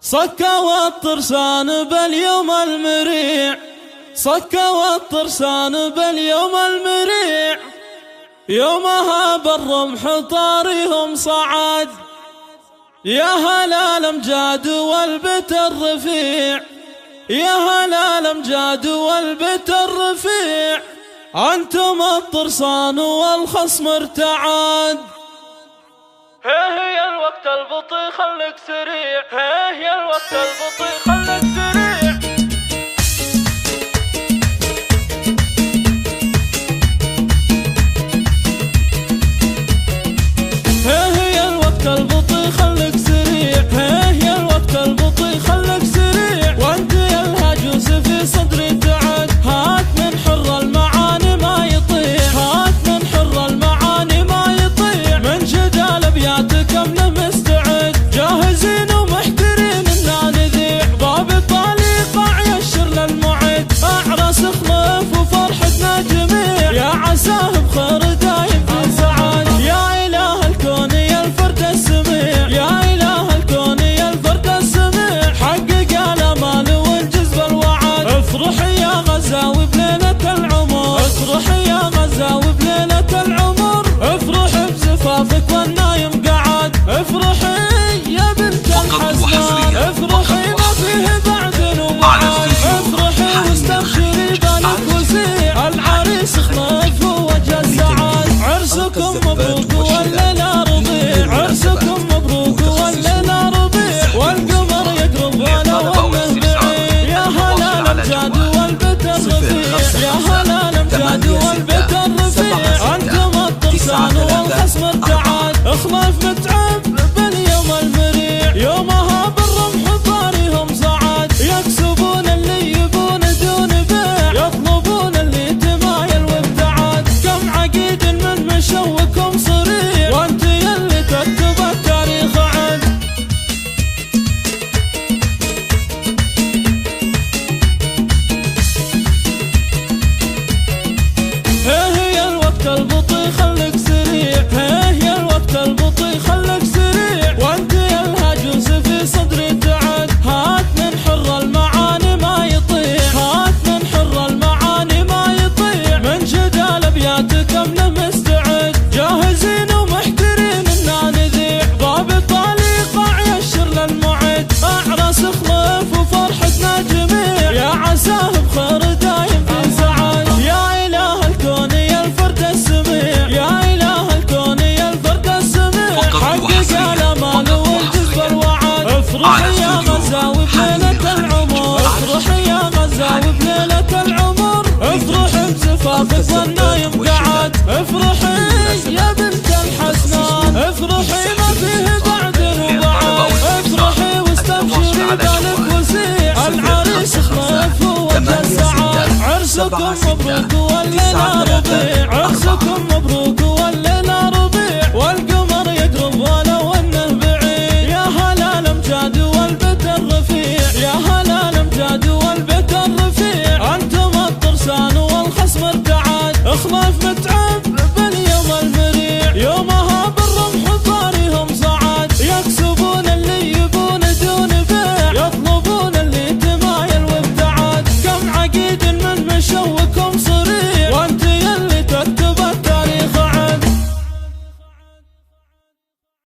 صكوا الطرسان باليوم المريع، صكوا الطرسان باليوم المريع، يومها بالرمح طارهم صعد. يا هلا الامجاد والبت الرفيع، يا هلا الامجاد والبت الرفيع، انتم الطرسان والخصم ارتعد. هي الوقت البطيء خلك سريع، هي الوقت البطيء خلك سريع. هي الوقت البطيء خلك سريع، هي الوقت البطيء خلك سريع، وانت يا الهجوس في صدري تعد. هات من حر المعاني ما يطيع، هات من حر المعاني ما يطيع، من جدال ابياتك امن مستعد. جاهزين ومحترين اننا نذيع، باب الطليقة يشر للمعد. اعرس خلف وفرحتنا جميع، يا عساه بخير دايم في سعاد. يا اله الكون يا الفرد السميع، يا اله الكون يا الفرد السميع، حقق الامال وانجز بالوعد. افرحي يا غزاوي بليلة العمر، افرحي يا غزاوي بليلة العمر، افرحي بزفافك والنايم قعد. افرحي يا بنت الحسنان، افرحي ما فيه بعد وبعد. افرحي واستبشري بالك وسيع، العريس خلف وجه السعاد. عرسكم مبروك والليلة ربيع، عرسكم مبروك والليلة ربيع، والقمر يقرب ولو انه بعيد. يا هلا الامجاد والبت الرفيع، يا هلا الامجاد والبت الرفيع، انتم الطرسان والخصم ارتعد. اخلاف متعب باليوم المريع، يومها بالرمح طارهم صعد. يكسبون اللي يبون دون بيع، يطلبون اللي تمايل وابتعد. كم عقيد من مشوكم صريع، وانت يلي تكتب التاريخ عد. هي الوقت البطيء خلك سريع، هي الوقت البطيء خلك سريع، وانت يا الهجوس في صدري تعد. هات من حر المعاني ما يطيع، هات من حر المعاني ما يطيع، من جدال ابياتك امن مستعد. جاهزين ومحترين اننا نذيع، باب الطليقة يشر للمعد. اعرس خلف وفرحتنا جميع، يا عساه بخير دايم في سعاد. يا اله الكون يا الفرد السميع، يا اله الكون يا الفرد السميع، حقق الامال وانجز بالوعد. افرحي يا غزاوي بليلة العمر، افرحي يا غزاوي بليلة العمر، افرحي بزفافك والنايم قعد. افرحي يا بنت الحسنان، افرحي ما فيه بعد وبعد. افرحي واستبشري بالك وسيع، العريس خلف وجه السعاد. عرسكم مبروك والليلة ربيع، عرسكم مبروك